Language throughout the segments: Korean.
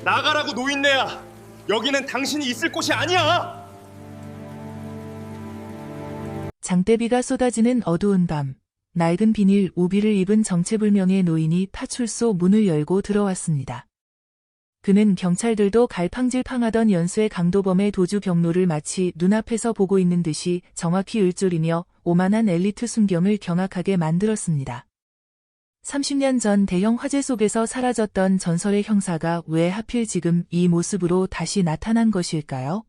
나가라고 노인네야. 여기는 당신이 있을 곳이 아니야. 장대비가 쏟아지는 어두운 밤, 낡은 비닐 우비를 입은 정체불명의 노인이 파출소 문을 열고 들어왔습니다. 그는 경찰들도 갈팡질팡하던 연수의 강도범의 도주 경로를 마치 눈앞에서 보고 있는 듯이 정확히 을조리며 오만한 엘리트 순경을 경악하게 만들었습니다. 30년 전 대형 화재 속에서 사라졌던 전설의 형사가 왜 하필 지금 이 모습으로 다시 나타난 것일까요?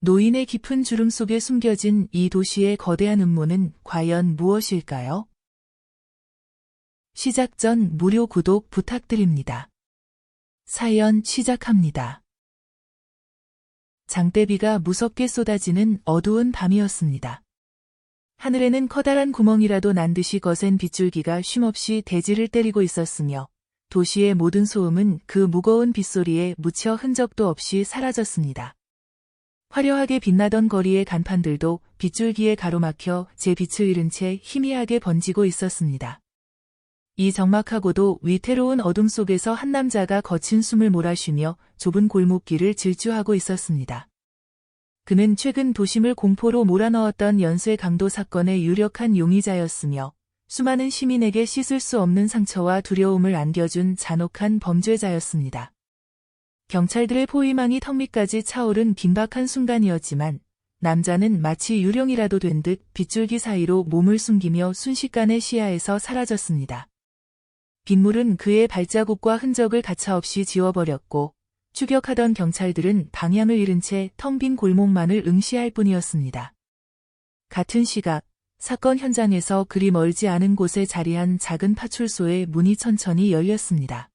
노인의 깊은 주름 속에 숨겨진 이 도시의 거대한 음모는 과연 무엇일까요? 시작 전 무료 구독 부탁드립니다. 사연 시작합니다. 장대비가 무섭게 쏟아지는 어두운 밤이었습니다. 하늘에는 커다란 구멍이라도 난 듯이 거센 빗줄기가 쉼없이 대지를 때리고 있었으며 도시의 모든 소음은 그 무거운 빗소리에 묻혀 흔적도 없이 사라졌습니다. 화려하게 빛나던 거리의 간판들도 빗줄기에 가로막혀 제 빛을 잃은 채 희미하게 번지고 있었습니다. 이 적막하고도 위태로운 어둠 속에서 한 남자가 거친 숨을 몰아쉬며 좁은 골목길을 질주하고 있었습니다. 그는 최근 도심을 공포로 몰아넣었던 연쇄 강도 사건의 유력한 용의자였으며 수많은 시민에게 씻을 수 없는 상처와 두려움을 안겨준 잔혹한 범죄자였습니다. 경찰들의 포위망이 턱 밑까지 차오른 긴박한 순간이었지만 남자는 마치 유령이라도 된 듯 빗줄기 사이로 몸을 숨기며 순식간에 시야에서 사라졌습니다. 빗물은 그의 발자국과 흔적을 가차없이 지워버렸고 추격하던 경찰들은 방향을 잃은 채 텅 빈 골목만을 응시할 뿐이었습니다. 같은 시각 사건 현장에서 그리 멀지 않은 곳에 자리한 작은 파출소의 문이 천천히 열렸습니다.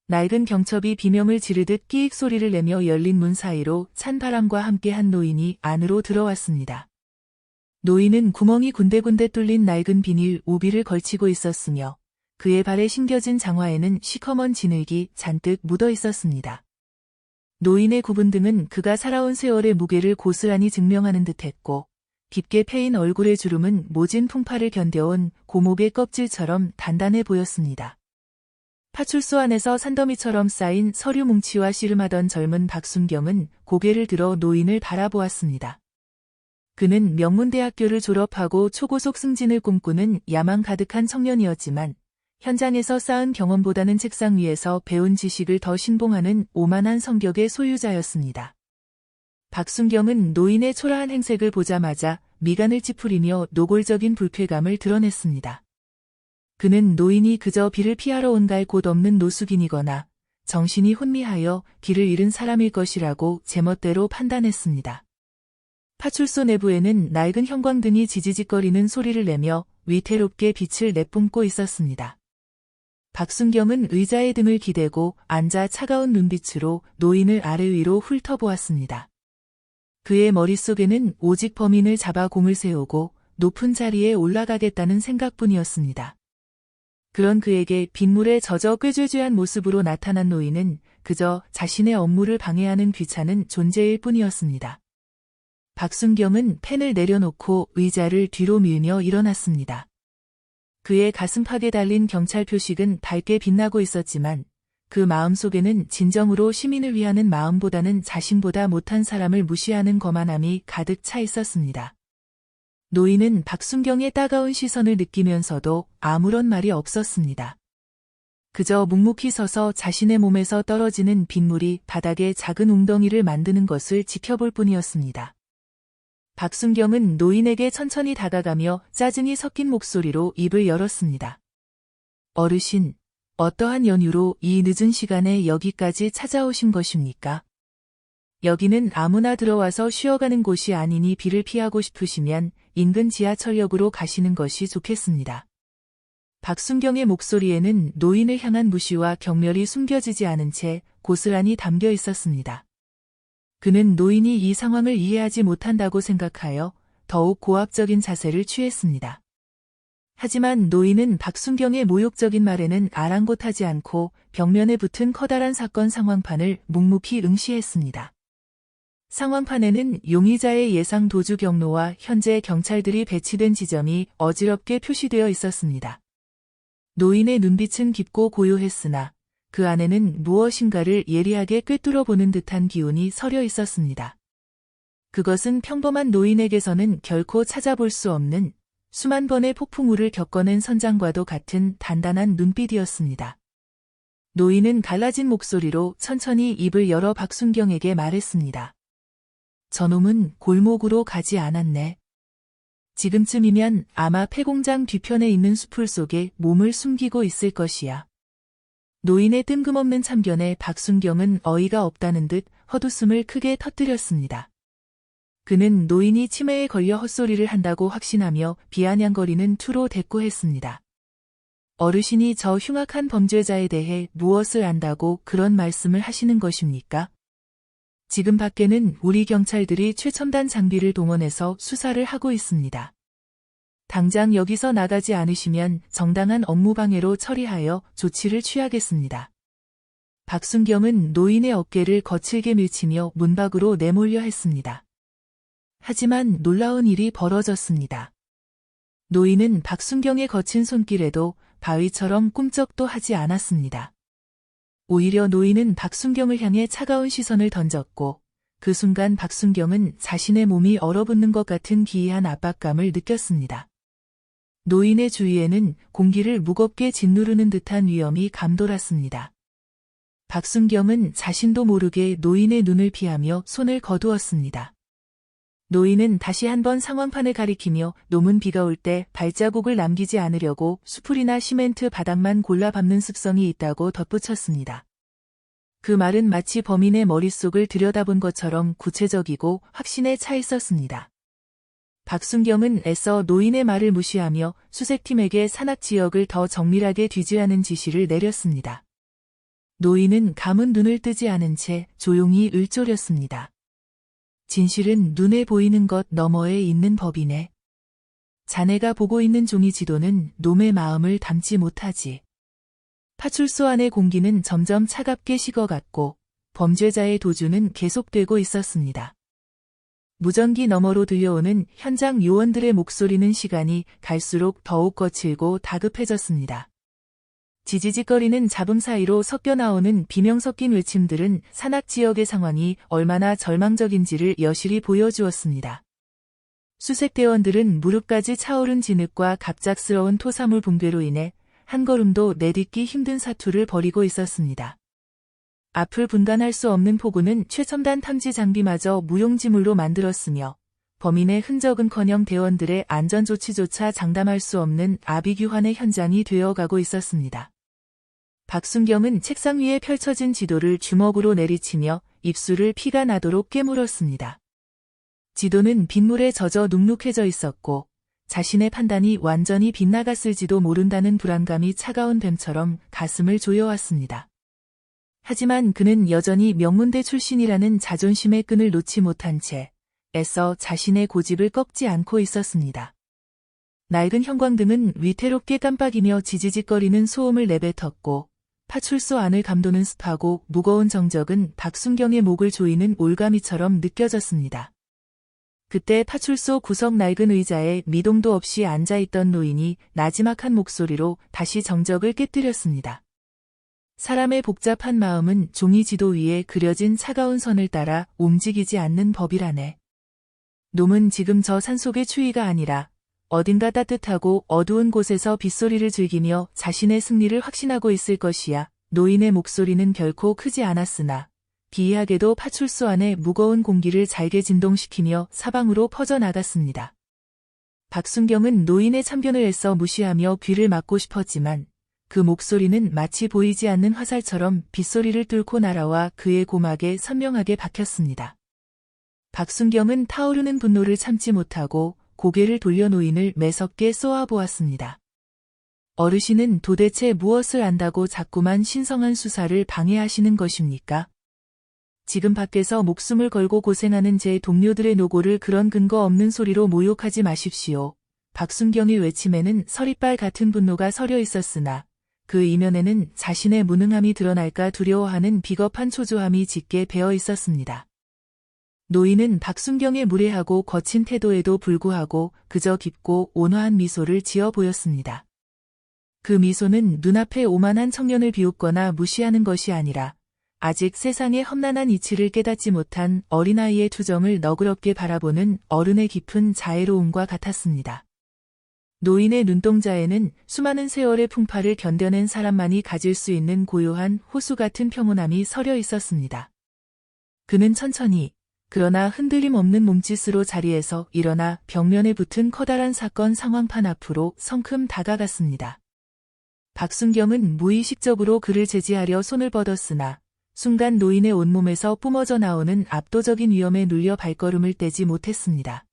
낡은 경첩이 비명을 지르듯 끼익 소리를 내며 열린 문 사이로 찬 바람과 함께 한 노인이 안으로 들어왔습니다. 노인은 구멍이 군데군데 뚫린 낡은 비닐 우비를 걸치고 있었으며 그의 발에 신겨진 장화에는 시커먼 진흙이 잔뜩 묻어 있었습니다. 노인의 굽은 등은 그가 살아온 세월의 무게를 고스란히 증명하는 듯했고 깊게 패인 얼굴의 주름은 모진 풍파를 견뎌온 고목의 껍질처럼 단단해 보였습니다. 파출소 안에서 산더미처럼 쌓인 서류 뭉치와 씨름하던 젊은 박순경은 고개를 들어 노인을 바라보았습니다. 그는 명문대학교를 졸업하고 초고속 승진을 꿈꾸는 야망 가득한 청년이었지만 현장에서 쌓은 경험보다는 책상 위에서 배운 지식을 더 신봉하는 오만한 성격의 소유자였습니다. 박순경은 노인의 초라한 행색을 보자마자 미간을 찌푸리며 노골적인 불쾌감을 드러냈습니다. 그는 노인이 그저 비를 피하러 온 갈 곳 없는 노숙인이거나 정신이 혼미하여 길을 잃은 사람일 것이라고 제멋대로 판단했습니다. 파출소 내부에는 낡은 형광등이 지지직거리는 소리를 내며 위태롭게 빛을 내뿜고 있었습니다. 박순경은 의자에 등을 기대고 앉아 차가운 눈빛으로 노인을 아래 위로 훑어보았습니다. 그의 머릿속에는 오직 범인을 잡아 공을 세우고 높은 자리에 올라가겠다는 생각뿐이었습니다. 그런 그에게 빗물에 젖어 꾀죄죄한 모습으로 나타난 노인은 그저 자신의 업무를 방해하는 귀찮은 존재일 뿐이었습니다. 박순경은 펜을 내려놓고 의자를 뒤로 밀며 일어났습니다. 그의 가슴팍에 달린 경찰 표식은 밝게 빛나고 있었지만 그 마음속에는 진정으로 시민을 위하는 마음보다는 자신보다 못한 사람을 무시하는 거만함이 가득 차 있었습니다. 노인은 박순경의 따가운 시선을 느끼면서도 아무런 말이 없었습니다. 그저 묵묵히 서서 자신의 몸에서 떨어지는 빗물이 바닥에 작은 웅덩이를 만드는 것을 지켜볼 뿐이었습니다. 박순경은 노인에게 천천히 다가가며 짜증이 섞인 목소리로 입을 열었습니다. 어르신, 어떠한 연유로 이 늦은 시간에 여기까지 찾아오신 것입니까? 여기는 아무나 들어와서 쉬어가는 곳이 아니니 비를 피하고 싶으시면 인근 지하철역으로 가시는 것이 좋겠습니다. 박순경의 목소리에는 노인을 향한 무시와 경멸이 숨겨지지 않은 채 고스란히 담겨 있었습니다. 그는 노인이 이 상황을 이해하지 못한다고 생각하여 더욱 고압적인 자세를 취했습니다. 하지만 노인은 박순경의 모욕적인 말에는 아랑곳하지 않고 벽면에 붙은 커다란 사건 상황판을 묵묵히 응시했습니다. 상황판에는 용의자의 예상 도주 경로와 현재 경찰들이 배치된 지점이 어지럽게 표시되어 있었습니다. 노인의 눈빛은 깊고 고요했으나 그 안에는 무엇인가를 예리하게 꿰뚫어 보는 듯한 기운이 서려 있었습니다. 그것은 평범한 노인에게서는 결코 찾아볼 수 없는 수만 번의 폭풍우를 겪어낸 선장과도 같은 단단한 눈빛이었습니다. 노인은 갈라진 목소리로 천천히 입을 열어 박순경에게 말했습니다. 저놈은 골목으로 가지 않았네. 지금쯤이면 아마 폐공장 뒤편에 있는 수풀 속에 몸을 숨기고 있을 것이야. 노인의 뜬금없는 참견에 박순경은 어이가 없다는 듯 헛웃음을 크게 터뜨렸습니다. 그는 노인이 치매에 걸려 헛소리를 한다고 확신하며 비아냥거리는 투로 대꾸했습니다. 어르신이 저 흉악한 범죄자에 대해 무엇을 안다고 그런 말씀을 하시는 것입니까? 지금 밖에는 우리 경찰들이 최첨단 장비를 동원해서 수사를 하고 있습니다. 당장 여기서 나가지 않으시면 정당한 업무방해로 처리하여 조치를 취하겠습니다. 박순경은 노인의 어깨를 거칠게 밀치며 문 밖으로 내몰려 했습니다. 하지만 놀라운 일이 벌어졌습니다. 노인은 박순경의 거친 손길에도 바위처럼 꿈쩍도 하지 않았습니다. 오히려 노인은 박순경을 향해 차가운 시선을 던졌고 그 순간 박순경은 자신의 몸이 얼어붙는 것 같은 기이한 압박감을 느꼈습니다. 노인의 주위에는 공기를 무겁게 짓누르는 듯한 위험이 감돌았습니다. 박순경은 자신도 모르게 노인의 눈을 피하며 손을 거두었습니다. 노인은 다시 한번 상황판을 가리키며 놈은 비가 올 때 발자국을 남기지 않으려고 수풀이나 시멘트 바닥만 골라 밟는 습성이 있다고 덧붙였습니다. 그 말은 마치 범인의 머릿속을 들여다본 것처럼 구체적이고 확신에 차 있었습니다. 박순경은 애써 노인의 말을 무시하며 수색팀에게 산악 지역을 더 정밀하게 뒤지라는 지시를 내렸습니다. 노인은 감은 눈을 뜨지 않은 채 조용히 을조렸습니다. 진실은 눈에 보이는 것 너머에 있는 법이네. 자네가 보고 있는 종이 지도는 놈의 마음을 담지 못하지. 파출소 안의 공기는 점점 차갑게 식어갔고 범죄자의 도주는 계속되고 있었습니다. 무전기 너머로 들려오는 현장 요원들의 목소리는 시간이 갈수록 더욱 거칠고 다급해졌습니다. 지지직거리는 잡음 사이로 섞여 나오는 비명 섞인 외침들은 산악 지역의 상황이 얼마나 절망적인지를 여실히 보여주었습니다. 수색대원들은 무릎까지 차오른 진흙과 갑작스러운 토사물 붕괴로 인해 한 걸음도 내딛기 힘든 사투를 벌이고 있었습니다. 앞을 분간할 수 없는 폭우는 최첨단 탐지 장비마저 무용지물로 만들었으며 범인의 흔적은커녕 대원들의 안전조치조차 장담할 수 없는 아비규환의 현장이 되어가고 있었습니다. 박순경은 책상 위에 펼쳐진 지도를 주먹으로 내리치며 입술을 피가 나도록 깨물었습니다. 지도는 빗물에 젖어 눅눅해져 있었고 자신의 판단이 완전히 빗나갔을지도 모른다는 불안감이 차가운 뱀처럼 가슴을 조여왔습니다. 하지만 그는 여전히 명문대 출신이라는 자존심의 끈을 놓지 못한 채 애써 자신의 고집을 꺾지 않고 있었습니다. 낡은 형광등은 위태롭게 깜빡이며 지지직거리는 소음을 내뱉었고 파출소 안을 감도는 습하고 무거운 정적은 박순경의 목을 조이는 올가미처럼 느껴졌습니다. 그때 파출소 구석 낡은 의자에 미동도 없이 앉아있던 노인이 나지막한 목소리로 다시 정적을 깨뜨렸습니다. 사람의 복잡한 마음은 종이 지도 위에 그려진 차가운 선을 따라 움직이지 않는 법이라네. 놈은 지금 저 산속의 추위가 아니라 어딘가 따뜻하고 어두운 곳에서 빗소리를 즐기며 자신의 승리를 확신하고 있을 것이야. 노인의 목소리는 결코 크지 않았으나 기이하게도 파출소 안에 무거운 공기를 잘게 진동시키며 사방으로 퍼져나갔습니다. 박순경은 노인의 참견을 애써 무시하며 귀를 막고 싶었지만 그 목소리는 마치 보이지 않는 화살처럼 빗소리를 뚫고 날아와 그의 고막에 선명하게 박혔습니다. 박순경은 타오르는 분노를 참지 못하고 고개를 돌려 노인을 매섭게 쏘아보았습니다. 어르신은 도대체 무엇을 안다고 자꾸만 신성한 수사를 방해하시는 것입니까? 지금 밖에서 목숨을 걸고 고생하는 제 동료들의 노고를 그런 근거 없는 소리로 모욕하지 마십시오. 박순경의 외침에는 서리빨 같은 분노가 서려 있었으나 그 이면에는 자신의 무능함이 드러날까 두려워하는 비겁한 초조함이 짙게 배어 있었습니다. 노인은 박순경의 무례하고 거친 태도에도 불구하고 그저 깊고 온화한 미소를 지어 보였습니다. 그 미소는 눈앞에 오만한 청년을 비웃거나 무시하는 것이 아니라 아직 세상의 험난한 이치를 깨닫지 못한 어린아이의 투정을 너그럽게 바라보는 어른의 깊은 자애로움과 같았습니다. 노인의 눈동자에는 수많은 세월의 풍파를 견뎌낸 사람만이 가질 수 있는 고요한 호수 같은 평온함이 서려 있었습니다. 그는 천천히 그러나 흔들림 없는 몸짓으로 자리에서 일어나 벽면에 붙은 커다란 사건 상황판 앞으로 성큼 다가갔습니다. 박순경은 무의식적으로 그를 제지하려 손을 뻗었으나 순간 노인의 온몸에서 뿜어져 나오는 압도적인 위험에 눌려 발걸음을 떼지 못했습니다.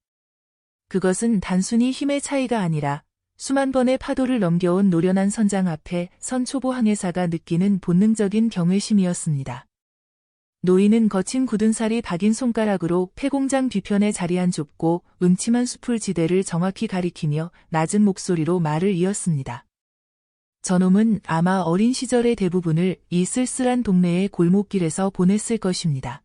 그것은 단순히 힘의 차이가 아니라 수만 번의 파도를 넘겨온 노련한 선장 앞에 선 초보 항해사가 느끼는 본능적인 경외심이었습니다. 노인은 거친 굳은 살이 박인 손가락으로 폐공장 뒤편에 자리한 좁고 음침한 수풀 지대를 정확히 가리키며 낮은 목소리로 말을 이었습니다. 저놈은 아마 어린 시절의 대부분을 이 쓸쓸한 동네의 골목길에서 보냈을 것입니다.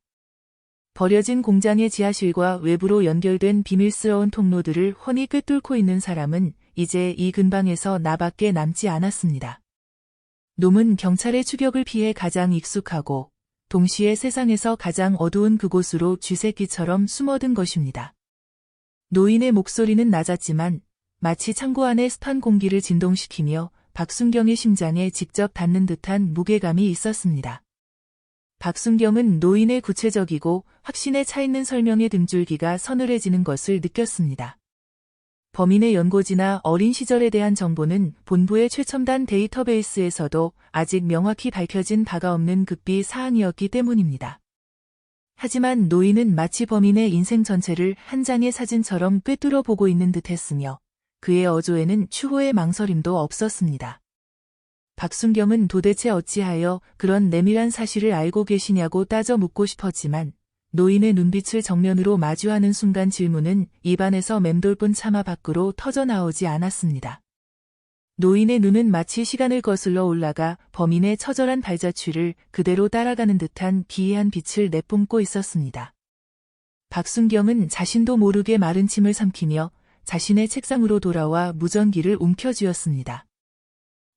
버려진 공장의 지하실과 외부로 연결된 비밀스러운 통로들을 훤히 꿰뚫고 있는 사람은 이제 이 근방에서 나밖에 남지 않았습니다. 놈은 경찰의 추격을 피해 가장 익숙하고 동시에 세상에서 가장 어두운 그곳으로 쥐새끼처럼 숨어든 것입니다. 노인의 목소리는 낮았지만 마치 창고 안의 습한 공기를 진동시키며 박순경의 심장에 직접 닿는 듯한 무게감이 있었습니다. 박순경은 노인의 구체적이고 확신에 차있는 설명의 등줄기가 서늘해지는 것을 느꼈습니다. 범인의 연고지나 어린 시절에 대한 정보는 본부의 최첨단 데이터베이스에서도 아직 명확히 밝혀진 바가 없는 극비 사항이었기 때문입니다. 하지만 노인은 마치 범인의 인생 전체를 한 장의 사진처럼 꿰뚫어 보고 있는 듯했으며 그의 어조에는 추호의 망설임도 없었습니다. 박순경은 도대체 어찌하여 그런 내밀한 사실을 알고 계시냐고 따져 묻고 싶었지만 노인의 눈빛을 정면으로 마주하는 순간 질문은 입안에서 맴돌 뿐 차마 밖으로 터져나오지 않았습니다. 노인의 눈은 마치 시간을 거슬러 올라가 범인의 처절한 발자취를 그대로 따라가는 듯한 기이한 빛을 내뿜고 있었습니다. 박순경은 자신도 모르게 마른 침을 삼키며 자신의 책상으로 돌아와 무전기를 움켜쥐었습니다.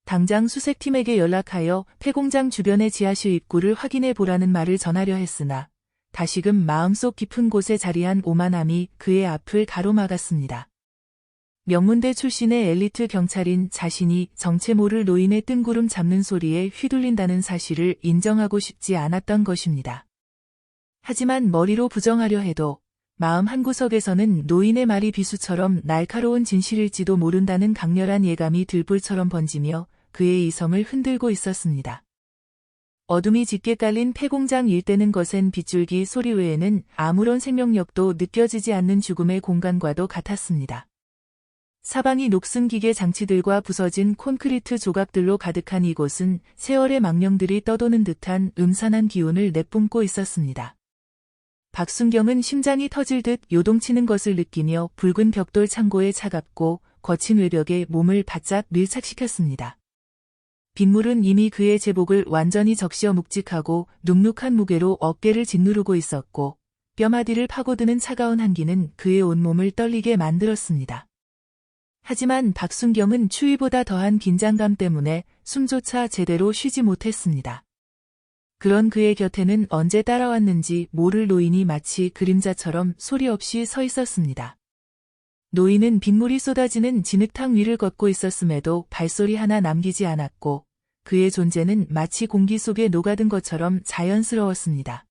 당장 수색팀에게 연락하여 폐공장 주변의 지하실 입구를 확인해 보라는 말을 전하려 했으나 다시금 마음속 깊은 곳에 자리한 오만함이 그의 앞을 가로막았습니다. 명문대 출신의 엘리트 경찰인 자신이 정체 모를 노인의 뜬구름 잡는 소리에 휘둘린다는 사실을 인정하고 싶지 않았던 것입니다. 하지만 머리로 부정하려 해도 마음 한구석에서는 노인의 말이 비수처럼 날카로운 진실일지도 모른다는 강렬한 예감이 들불처럼 번지며 그의 이성을 흔들고 있었습니다. 어둠이 짙게 깔린 폐공장 일대는 거센 빗줄기 소리 외에는 아무런 생명력도 느껴지지 않는 죽음의 공간과도 같았습니다. 사방이 녹슨 기계 장치들과 부서진 콘크리트 조각들로 가득한 이곳은 세월의 망령들이 떠도는 듯한 음산한 기운을 내뿜고 있었습니다. 박순경은 심장이 터질 듯 요동치는 것을 느끼며 붉은 벽돌 창고의 차갑고 거친 외벽에 몸을 바짝 밀착시켰습니다. 빗물은 이미 그의 제복을 완전히 적시어 묵직하고 눅눅한 무게로 어깨를 짓누르고 있었고 뼈마디를 파고드는 차가운 한기는 그의 온몸을 떨리게 만들었습니다. 하지만 박순경은 추위보다 더한 긴장감 때문에 숨조차 제대로 쉬지 못했습니다. 그런 그의 곁에는 언제 따라왔는지 모를 노인이 마치 그림자처럼 소리 없이 서 있었습니다. 노인은 빗물이 쏟아지는 진흙탕 위를 걷고 있었음에도 발소리 하나 남기지 않았고 그의 존재는 마치 공기 속에 녹아든 것처럼 자연스러웠습니다.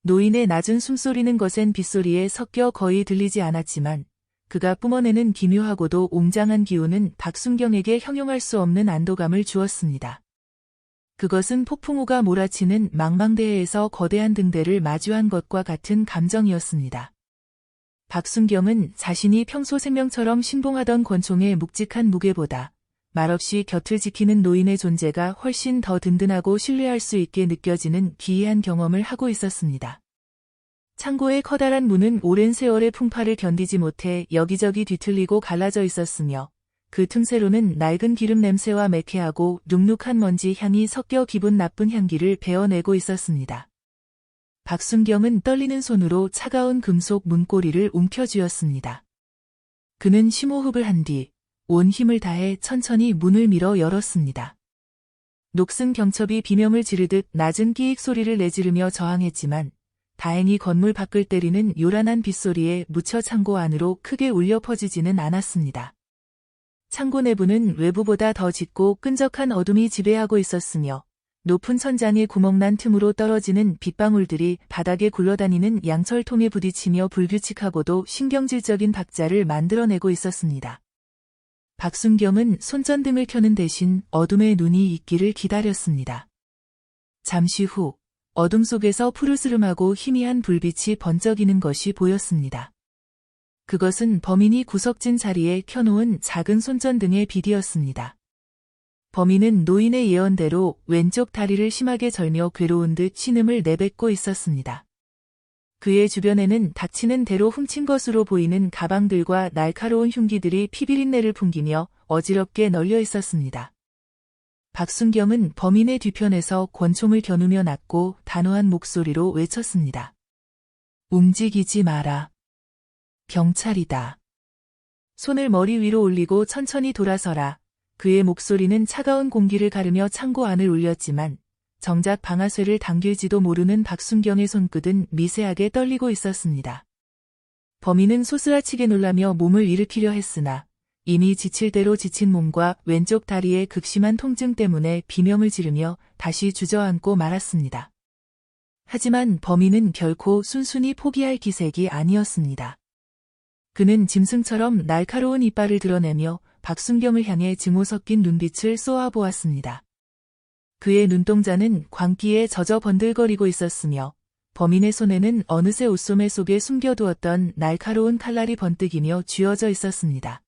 노인의 낮은 숨소리는 거센 빗소리에 섞여 거의 들리지 않았지만 그가 뿜어내는 기묘하고도 웅장한 기운은 박순경에게 형용할 수 없는 안도감을 주었습니다. 그것은 폭풍우가 몰아치는 망망대해에서 거대한 등대를 마주한 것과 같은 감정이었습니다. 박순경은 자신이 평소 생명처럼 신봉하던 권총의 묵직한 무게보다 말없이 곁을 지키는 노인의 존재가 훨씬 더 든든하고 신뢰할 수 있게 느껴지는 기이한 경험을 하고 있었습니다. 창고의 커다란 문은 오랜 세월의 풍파를 견디지 못해 여기저기 뒤틀리고 갈라져 있었으며 그 틈새로는 낡은 기름 냄새와 매캐하고 눅눅한 먼지 향이 섞여 기분 나쁜 향기를 배어내고 있었습니다. 박순경은 떨리는 손으로 차가운 금속 문고리를 움켜쥐었습니다. 그는 심호흡을 한 뒤 온 힘을 다해 천천히 문을 밀어 열었습니다. 녹슨 경첩이 비명을 지르듯 낮은 끼익 소리를 내지르며 저항했지만 다행히 건물 밖을 때리는 요란한 빗소리에 묻혀 창고 안으로 크게 울려 퍼지지는 않았습니다. 창고 내부는 외부보다 더 짙고 끈적한 어둠이 지배하고 있었으며 높은 천장의 구멍난 틈으로 떨어지는 빗방울들이 바닥에 굴러다니는 양철통에 부딪히며 불규칙하고도 신경질적인 박자를 만들어내고 있었습니다. 박순경은 손전등을 켜는 대신 어둠에 눈이 익기를 기다렸습니다. 잠시 후 어둠 속에서 푸르스름하고 희미한 불빛이 번쩍이는 것이 보였습니다. 그것은 범인이 구석진 자리에 켜놓은 작은 손전등의 빛이었습니다. 범인은 노인의 예언대로 왼쪽 다리를 심하게 절며 괴로운 듯 신음을 내뱉고 있었습니다. 그의 주변에는 닥치는 대로 훔친 것으로 보이는 가방들과 날카로운 흉기들이 피비린내를 풍기며 어지럽게 널려 있었습니다. 박순경은 범인의 뒤편에서 권총을 겨누며 낮고 단호한 목소리로 외쳤습니다. 움직이지 마라. 경찰이다. 손을 머리 위로 올리고 천천히 돌아서라. 그의 목소리는 차가운 공기를 가르며 창고 안을 울렸지만 정작 방아쇠를 당길지도 모르는 박순경의 손끝은 미세하게 떨리고 있었습니다. 범인은 소스라치게 놀라며 몸을 일으키려 했으나 이미 지칠 대로 지친 몸과 왼쪽 다리의 극심한 통증 때문에 비명을 지르며 다시 주저앉고 말았습니다. 하지만 범인은 결코 순순히 포기할 기색이 아니었습니다. 그는 짐승처럼 날카로운 이빨을 드러내며 박순경을 향해 증오 섞인 눈빛을 쏘아보았습니다. 그의 눈동자는 광기에 젖어 번들거리고 있었으며 범인의 손에는 어느새 옷소매 속에 숨겨두었던 날카로운 칼날이 번뜩이며 쥐어져 있었습니다.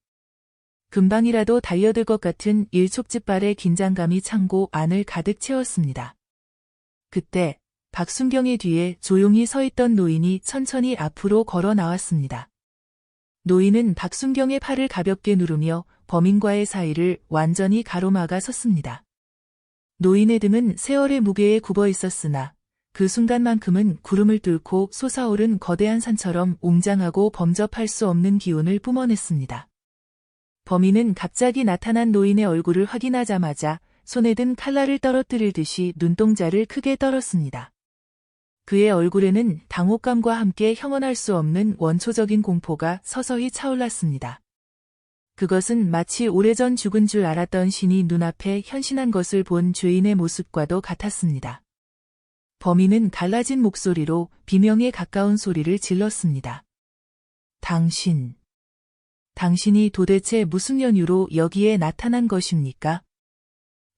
금방이라도 달려들 것 같은 일촉즉발의 긴장감이 창고 안을 가득 채웠습니다. 그때 박순경의 뒤에 조용히 서 있던 노인이 천천히 앞으로 걸어 나왔습니다. 노인은 박순경의 팔을 가볍게 누르며 범인과의 사이를 완전히 가로막아 섰습니다. 노인의 등은 세월의 무게에 굽어 있었으나 그 순간만큼은 구름을 뚫고 솟아오른 거대한 산처럼 웅장하고 범접할 수 없는 기운을 뿜어냈습니다. 범인은 갑자기 나타난 노인의 얼굴을 확인하자마자 손에 든 칼날을 떨어뜨릴 듯이 눈동자를 크게 떨었습니다. 그의 얼굴에는 당혹감과 함께 형언할 수 없는 원초적인 공포가 서서히 차올랐습니다. 그것은 마치 오래전 죽은 줄 알았던 신이 눈앞에 현신한 것을 본 죄인의 모습과도 같았습니다. 범인은 갈라진 목소리로 비명에 가까운 소리를 질렀습니다. 당신이 도대체 무슨 연유로 여기에 나타난 것입니까?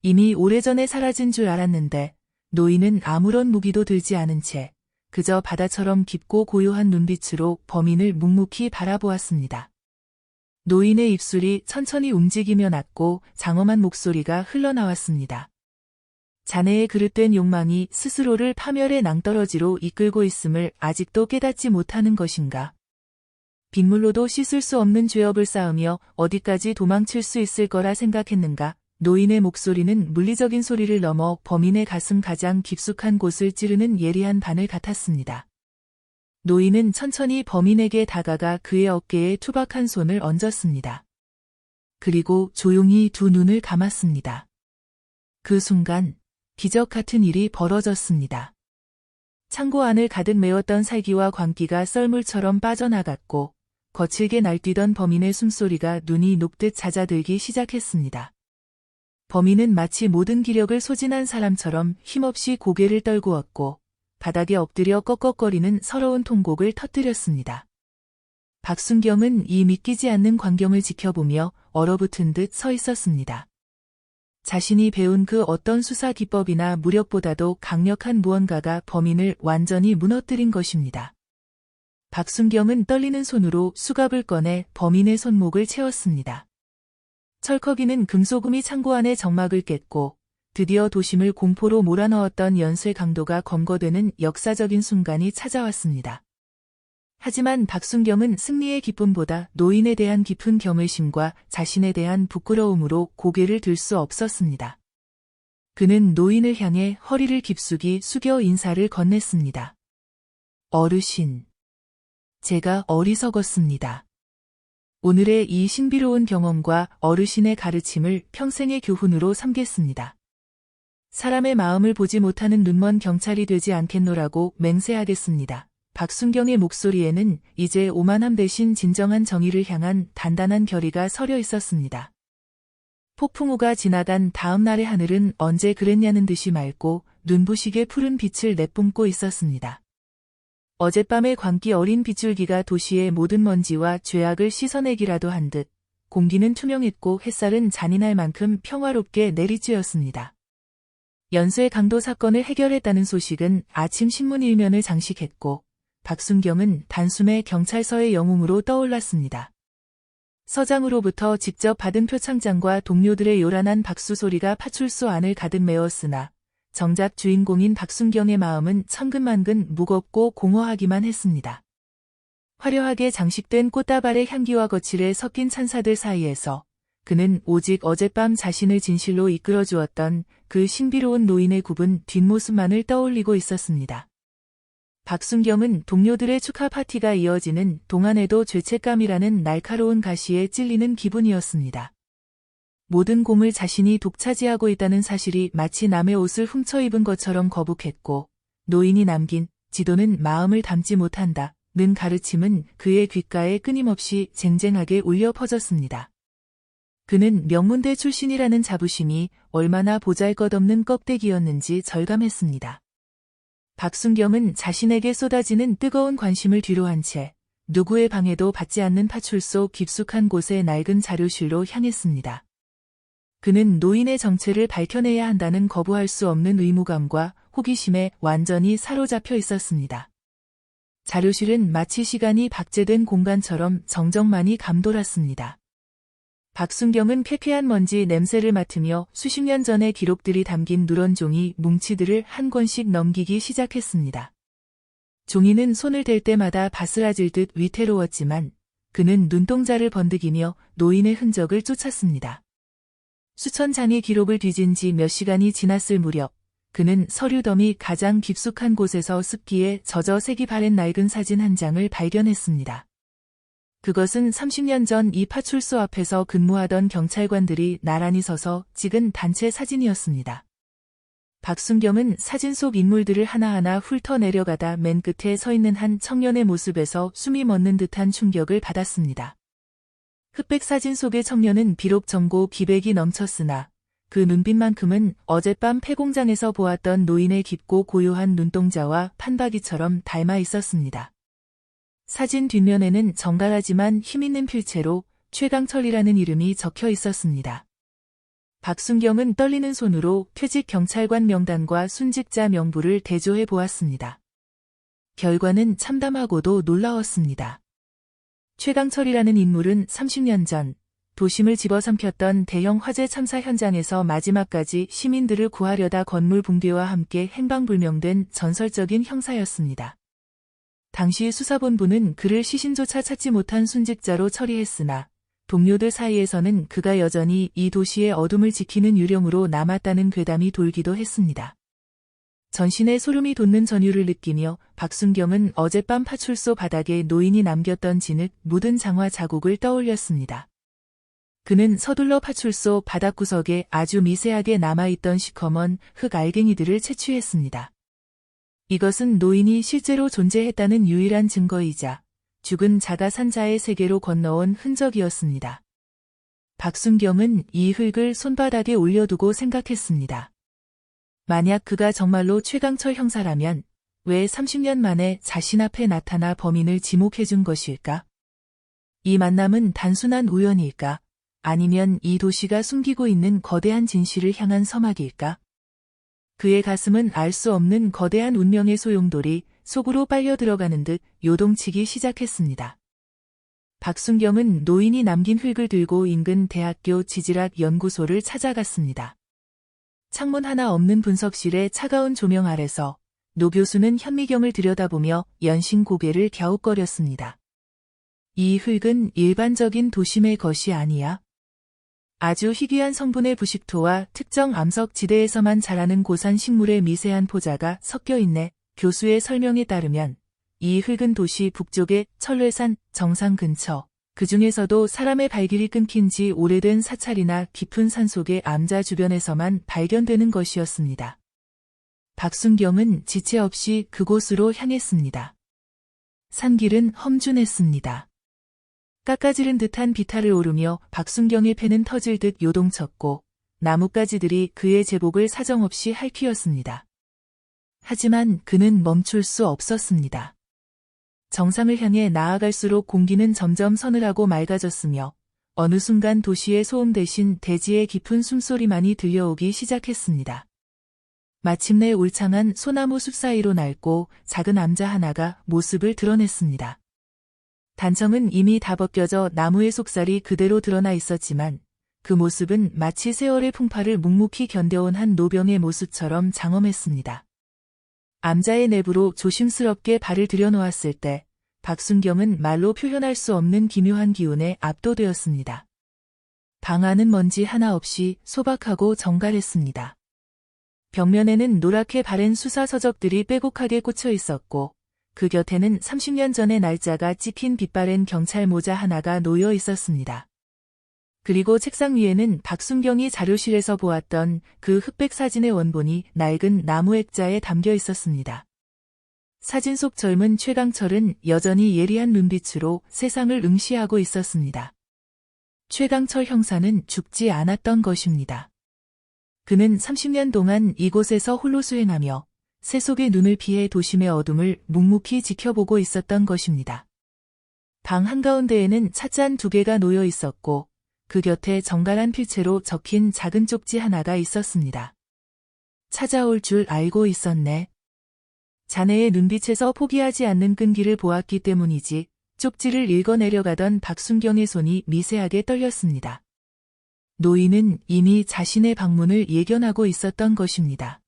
이미 오래전에 사라진 줄 알았는데 노인은 아무런 무기도 들지 않은 채 그저 바다처럼 깊고 고요한 눈빛으로 범인을 묵묵히 바라보았습니다. 노인의 입술이 천천히 움직이며 낮고 장엄한 목소리가 흘러나왔습니다. 자네의 그릇된 욕망이 스스로를 파멸의 낭떠러지로 이끌고 있음을 아직도 깨닫지 못하는 것인가? 빗물로도 씻을 수 없는 죄업을 쌓으며 어디까지 도망칠 수 있을 거라 생각했는가? 노인의 목소리는 물리적인 소리를 넘어 범인의 가슴 가장 깊숙한 곳을 찌르는 예리한 바늘 같았습니다. 노인은 천천히 범인에게 다가가 그의 어깨에 투박한 손을 얹었습니다. 그리고 조용히 두 눈을 감았습니다. 그 순간 기적 같은 일이 벌어졌습니다. 창고 안을 가득 메웠던 살기와 광기가 썰물처럼 빠져나갔고 거칠게 날뛰던 범인의 숨소리가 눈이 녹듯 잦아들기 시작했습니다. 범인은 마치 모든 기력을 소진한 사람처럼 힘없이 고개를 떨구었고 바닥에 엎드려 꺽꺽거리는 서러운 통곡을 터뜨렸습니다. 박순경은 이 믿기지 않는 광경을 지켜보며 얼어붙은 듯 서 있었습니다. 자신이 배운 그 어떤 수사 기법이나 무력보다도 강력한 무언가가 범인을 완전히 무너뜨린 것입니다. 박순경은 떨리는 손으로 수갑을 꺼내 범인의 손목을 채웠습니다. 철컥이는 금소금이 창고 안의 정막을 깼고 드디어 도심을 공포로 몰아넣었던 연쇄 강도가 검거되는 역사적인 순간이 찾아왔습니다. 하지만 박순경은 승리의 기쁨보다 노인에 대한 깊은 경외심과 자신에 대한 부끄러움으로 고개를 들 수 없었습니다. 그는 노인을 향해 허리를 깊숙이 숙여 인사를 건넸습니다. 어르신, 제가 어리석었습니다. 오늘의 이 신비로운 경험과 어르신의 가르침을 평생의 교훈으로 삼겠습니다. 사람의 마음을 보지 못하는 눈먼 경찰이 되지 않겠노라고 맹세하겠습니다. 박순경의 목소리에는 이제 오만함 대신 진정한 정의를 향한 단단한 결의가 서려 있었습니다. 폭풍우가 지나간 다음 날의 하늘은 언제 그랬냐는 듯이 맑고 눈부시게 푸른 빛을 내뿜고 있었습니다. 어젯밤의 광기 어린 빗줄기가 도시의 모든 먼지와 죄악을 씻어내기라도 한 듯 공기는 투명했고 햇살은 잔인할 만큼 평화롭게 내리쬐었습니다. 연쇄 강도 사건을 해결했다는 소식은 아침 신문 일면을 장식했고 박순경은 단숨에 경찰서의 영웅으로 떠올랐습니다. 서장으로부터 직접 받은 표창장과 동료들의 요란한 박수 소리가 파출소 안을 가득 메웠으나 정작 주인공인 박순경의 마음은 천근만근 무겁고 공허하기만 했습니다. 화려하게 장식된 꽃다발의 향기와 거칠에 섞인 찬사들 사이에서 그는 오직 어젯밤 자신을 진실로 이끌어주었던 그 신비로운 노인의 굽은 뒷모습만을 떠올리고 있었습니다. 박순경은 동료들의 축하 파티가 이어지는 동안에도 죄책감이라는 날카로운 가시에 찔리는 기분이었습니다. 모든 공을 자신이 독차지하고 있다는 사실이 마치 남의 옷을 훔쳐 입은 것처럼 거북했고 노인이 남긴 지도는 마음을 담지 못한다는 가르침은 그의 귓가에 끊임없이 쟁쟁하게 울려 퍼졌습니다. 그는 명문대 출신이라는 자부심이 얼마나 보잘것없는 껍데기였는지 절감했습니다. 박순경은 자신에게 쏟아지는 뜨거운 관심을 뒤로한 채 누구의 방해도 받지 않는 파출소 깊숙한 곳의 낡은 자료실로 향했습니다. 그는 노인의 정체를 밝혀내야 한다는 거부할 수 없는 의무감과 호기심에 완전히 사로잡혀 있었습니다. 자료실은 마치 시간이 박제된 공간처럼 정적만이 감돌았습니다. 박순경은 쾌쾌한 먼지 냄새를 맡으며 수십 년 전의 기록들이 담긴 누런 종이 뭉치들을 한 권씩 넘기기 시작했습니다. 종이는 손을 댈 때마다 바스라질 듯 위태로웠지만 그는 눈동자를 번득이며 노인의 흔적을 쫓았습니다. 수천 장의 기록을 뒤진 지 몇 시간이 지났을 무렵 그는 서류 더미 가장 깊숙한 곳에서 습기에 젖어 색이 바랜 낡은 사진 한 장을 발견했습니다. 그것은 30년 전 이 파출소 앞에서 근무하던 경찰관들이 나란히 서서 찍은 단체 사진이었습니다. 박순경은 사진 속 인물들을 하나하나 훑어 내려가다 맨 끝에 서 있는 한 청년의 모습에서 숨이 멎는 듯한 충격을 받았습니다. 흑백 사진 속의 청년은 비록 젊고 기백이 넘쳤으나 그 눈빛만큼은 어젯밤 폐공장에서 보았던 노인의 깊고 고요한 눈동자와 판박이처럼 닮아 있었습니다. 사진 뒷면에는 정갈하지만 힘있는 필체로 최강철이라는 이름이 적혀 있었습니다. 박순경은 떨리는 손으로 퇴직 경찰관 명단과 순직자 명부를 대조해 보았습니다. 결과는 참담하고도 놀라웠습니다. 최강철이라는 인물은 30년 전 도심을 집어삼켰던 대형 화재 참사 현장에서 마지막까지 시민들을 구하려다 건물 붕괴와 함께 행방불명된 전설적인 형사였습니다. 당시 수사본부는 그를 시신조차 찾지 못한 순직자로 처리했으나 동료들 사이에서는 그가 여전히 이 도시의 어둠을 지키는 유령으로 남았다는 괴담이 돌기도 했습니다. 전신에 소름이 돋는 전율을 느끼며 박순경은 어젯밤 파출소 바닥에 노인이 남겼던 진흙 묻은 장화 자국을 떠올렸습니다. 그는 서둘러 파출소 바닥구석에 아주 미세하게 남아있던 시커먼 흙 알갱이들을 채취했습니다. 이것은 노인이 실제로 존재했다는 유일한 증거이자 죽은 자가산자의 세계로 건너온 흔적이었습니다. 박순경은 이 흙을 손바닥에 올려두고 생각했습니다. 만약 그가 정말로 최강철 형사라면 왜 30년 만에 자신 앞에 나타나 범인을 지목해준 것일까? 이 만남은 단순한 우연일까? 아니면 이 도시가 숨기고 있는 거대한 진실을 향한 서막일까? 그의 가슴은 알 수 없는 거대한 운명의 소용돌이 속으로 빨려 들어가는 듯 요동치기 시작했습니다. 박순경은 노인이 남긴 흙을 들고 인근 대학교 지질학 연구소를 찾아갔습니다. 창문 하나 없는 분석실의 차가운 조명 아래서 노 교수는 현미경을 들여다보며 연신 고개를 갸웃거렸습니다. 이 흙은 일반적인 도심의 것이 아니야. 아주 희귀한 성분의 부식토와 특정 암석 지대에서만 자라는 고산 식물의 미세한 포자가 섞여 있네. 교수의 설명에 따르면 이 흙은 도시 북쪽의 철뢰산 정상 근처 그 중에서도 사람의 발길이 끊긴 지 오래된 사찰이나 깊은 산속의 암자 주변에서만 발견되는 것이었습니다. 박순경은 지체 없이 그곳으로 향했습니다. 산길은 험준했습니다. 깎아지른 듯한 비탈을 오르며 박순경의 배는 터질 듯 요동쳤고 나뭇가지들이 그의 제복을 사정없이 핥히었습니다. 하지만 그는 멈출 수 없었습니다. 정상을 향해 나아갈수록 공기는 점점 서늘하고 맑아졌으며 어느 순간 도시의 소음 대신 대지의 깊은 숨소리만이 들려오기 시작했습니다. 마침내 울창한 소나무 숲 사이로 낡고 작은 암자 하나가 모습을 드러냈습니다. 단청은 이미 다 벗겨져 나무의 속살이 그대로 드러나 있었지만 그 모습은 마치 세월의 풍파를 묵묵히 견뎌온 한 노병의 모습처럼 장엄했습니다. 암자의 내부로 조심스럽게 발을 들여놓았을 때 박순경은 말로 표현할 수 없는 기묘한 기운에 압도되었습니다. 방 안은 먼지 하나 없이 소박하고 정갈했습니다. 벽면에는 노랗게 바랜 수사 서적들이 빼곡하게 꽂혀 있었고 그 곁에는 30년 전의 날짜가 찍힌 빛바랜 경찰 모자 하나가 놓여 있었습니다. 그리고 책상 위에는 박순경이 자료실에서 보았던 그 흑백 사진의 원본이 낡은 나무 액자에 담겨 있었습니다. 사진 속 젊은 최강철은 여전히 예리한 눈빛으로 세상을 응시하고 있었습니다. 최강철 형사는 죽지 않았던 것입니다. 그는 30년 동안 이곳에서 홀로 수행하며 세속의 눈을 피해 도심의 어둠을 묵묵히 지켜보고 있었던 것입니다. 방 한가운데에는 찻잔 2개가 놓여 있었고 그 곁에 정갈한 필체로 적힌 작은 쪽지 하나가 있었습니다. 찾아올 줄 알고 있었네. 자네의 눈빛에서 포기하지 않는 끈기를 보았기 때문이지. 쪽지를 읽어내려가던 박순경의 손이 미세하게 떨렸습니다. 노인은 이미 자신의 방문을 예견하고 있었던 것입니다.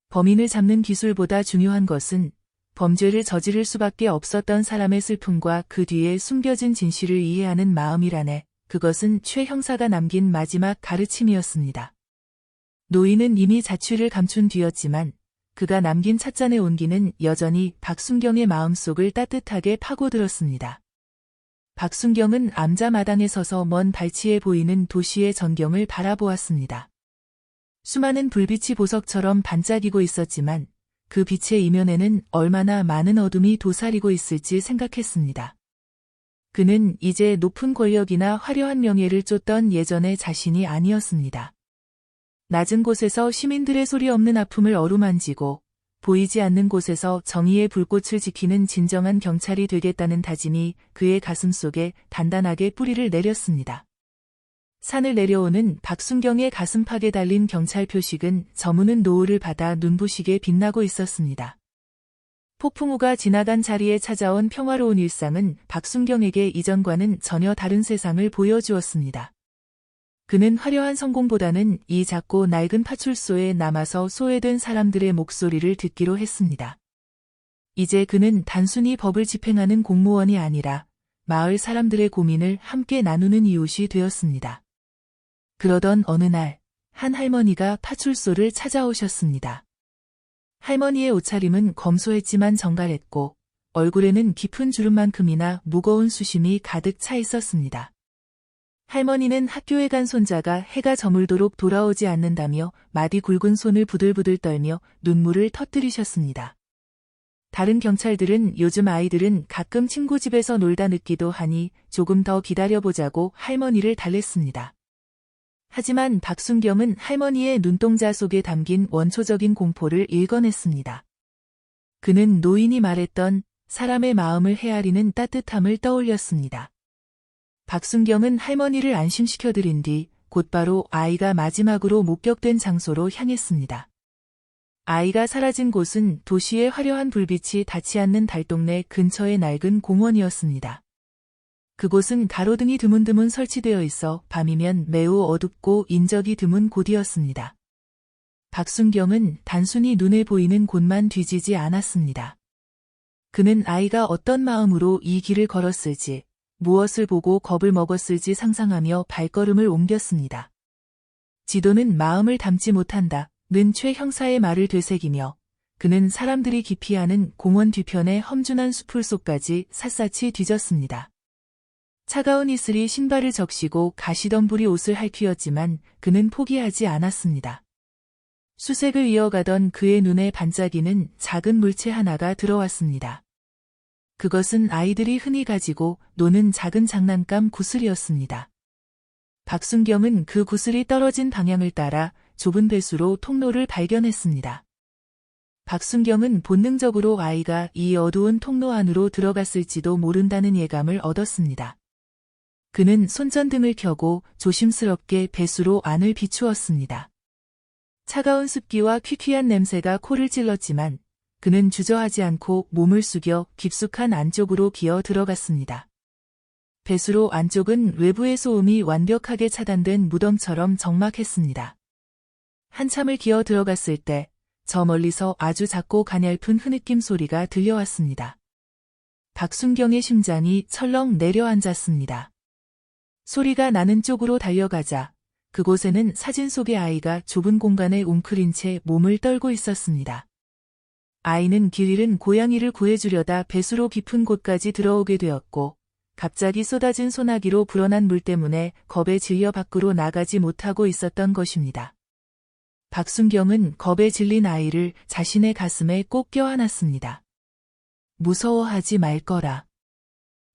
범인을 잡는 기술보다 중요한 것은 범죄를 저지를 수밖에 없었던 사람의 슬픔과 그 뒤에 숨겨진 진실을 이해하는 마음이라네. 그것은 최 형사가 남긴 마지막 가르침이었습니다. 노인은 이미 자취를 감춘 뒤였지만 그가 남긴 찻잔의 온기는 여전히 박순경의 마음속을 따뜻하게 파고들었습니다. 박순경은 암자 마당에 서서 먼 발치에 보이는 도시의 전경을 바라보았습니다. 수많은 불빛이 보석처럼 반짝이고 있었지만 그 빛의 이면에는 얼마나 많은 어둠이 도사리고 있을지 생각했습니다. 그는 이제 높은 권력이나 화려한 명예를 쫓던 예전의 자신이 아니었습니다. 낮은 곳에서 시민들의 소리 없는 아픔을 어루만지고 보이지 않는 곳에서 정의의 불꽃을 지키는 진정한 경찰이 되겠다는 다짐이 그의 가슴 속에 단단하게 뿌리를 내렸습니다. 산을 내려오는 박순경의 가슴팍에 달린 경찰 표식은 저무는 노을을 받아 눈부시게 빛나고 있었습니다. 폭풍우가 지나간 자리에 찾아온 평화로운 일상은 박순경에게 이전과는 전혀 다른 세상을 보여주었습니다. 그는 화려한 성공보다는 이 작고 낡은 파출소에 남아서 소외된 사람들의 목소리를 듣기로 했습니다. 이제 그는 단순히 법을 집행하는 공무원이 아니라 마을 사람들의 고민을 함께 나누는 이웃이 되었습니다. 그러던 어느 날, 한 할머니가 파출소를 찾아오셨습니다. 할머니의 옷차림은 검소했지만 정갈했고 얼굴에는 깊은 주름만큼이나 무거운 수심이 가득 차 있었습니다. 할머니는 학교에 간 손자가 해가 저물도록 돌아오지 않는다며 마디 굵은 손을 부들부들 떨며 눈물을 터뜨리셨습니다. 다른 경찰들은 요즘 아이들은 가끔 친구 집에서 놀다 늦기도 하니 조금 더 기다려보자고 할머니를 달랬습니다. 하지만 박순경은 할머니의 눈동자 속에 담긴 원초적인 공포를 읽어냈습니다. 그는 노인이 말했던 사람의 마음을 헤아리는 따뜻함을 떠올렸습니다. 박순경은 할머니를 안심시켜드린 뒤 곧바로 아이가 마지막으로 목격된 장소로 향했습니다. 아이가 사라진 곳은 도시의 화려한 불빛이 닿지 않는 달동네 근처의 낡은 공원이었습니다. 그곳은 가로등이 드문드문 설치되어 있어 밤이면 매우 어둡고 인적이 드문 곳이었습니다. 박순경은 단순히 눈에 보이는 곳만 뒤지지 않았습니다. 그는 아이가 어떤 마음으로 이 길을 걸었을지, 무엇을 보고 겁을 먹었을지 상상하며 발걸음을 옮겼습니다. 지도는 마음을 담지 못한다는 최 형사의 말을 되새기며 그는 사람들이 기피하는 공원 뒤편의 험준한 수풀 속까지 샅샅이 뒤졌습니다. 차가운 이슬이 신발을 적시고 가시덤불이 옷을 핥히었지만 그는 포기하지 않았습니다. 수색을 이어가던 그의 눈에 반짝이는 작은 물체 하나가 들어왔습니다. 그것은 아이들이 흔히 가지고 노는 작은 장난감 구슬이었습니다. 박순경은 그 구슬이 떨어진 방향을 따라 좁은 배수로 통로를 발견했습니다. 박순경은 본능적으로 아이가 이 어두운 통로 안으로 들어갔을지도 모른다는 예감을 얻었습니다. 그는 손전등을 켜고 조심스럽게 배수로 안을 비추었습니다. 차가운 습기와 퀴퀴한 냄새가 코를 찔렀지만 그는 주저하지 않고 몸을 숙여 깊숙한 안쪽으로 기어 들어갔습니다. 배수로 안쪽은 외부의 소음이 완벽하게 차단된 무덤처럼 적막했습니다. 한참을 기어 들어갔을 때 저 멀리서 아주 작고 가냘픈 흐느낌 소리가 들려왔습니다. 박순경의 심장이 철렁 내려앉았습니다. 소리가 나는 쪽으로 달려가자 그곳에는 사진 속의 아이가 좁은 공간에 웅크린 채 몸을 떨고 있었습니다. 아이는 길 잃은 고양이를 구해주려다 배수로 깊은 곳까지 들어오게 되었고 갑자기 쏟아진 소나기로 불어난 물 때문에 겁에 질려 밖으로 나가지 못하고 있었던 것입니다. 박순경은 겁에 질린 아이를 자신의 가슴에 꼭 껴안았습니다. 무서워하지 말 거라.